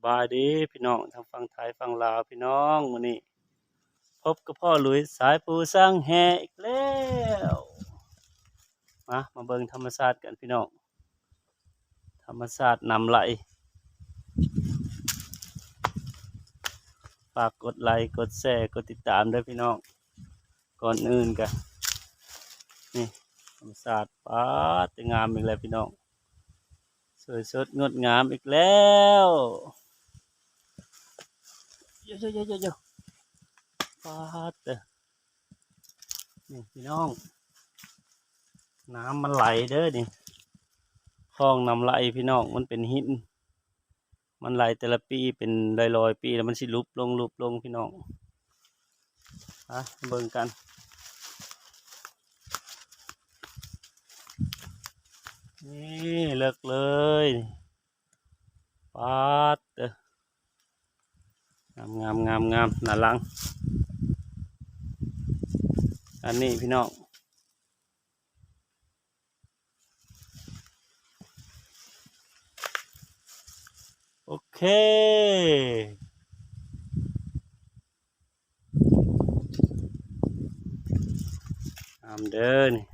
บายดีพี่น้องทางฝั่งไทยฝั่งลาวพี่น้องมื้อนี้พบกับพ่อหลุยสายปูสร้างแฮอีกแล้วมาเบิ่งธรรมชาติกันพี่น้องธรรมชาตินำไหลฝากกดไลค์กดแชร์กดติดตามด้วยพี่น้องก่อนอื่นกันนี่ธรรมชาติป๊าดจะงามอีกแล้วพี่น้องสวยสดงดงามอีกแล้วเยอะป๊าดนี่พี่น้องน้ำมันไหลเด้อนี่คลองน้ำไหลพี่น้องมันเป็นหินมันไหลแต่ละปีเป็นร้อยปีแล้วมันสิลุบลงพี่น้องเบิ่งกันนี่เลิกเลยป๊าดงามน่ารังอันนี้พี่น้องโอเคงามเด้อนี่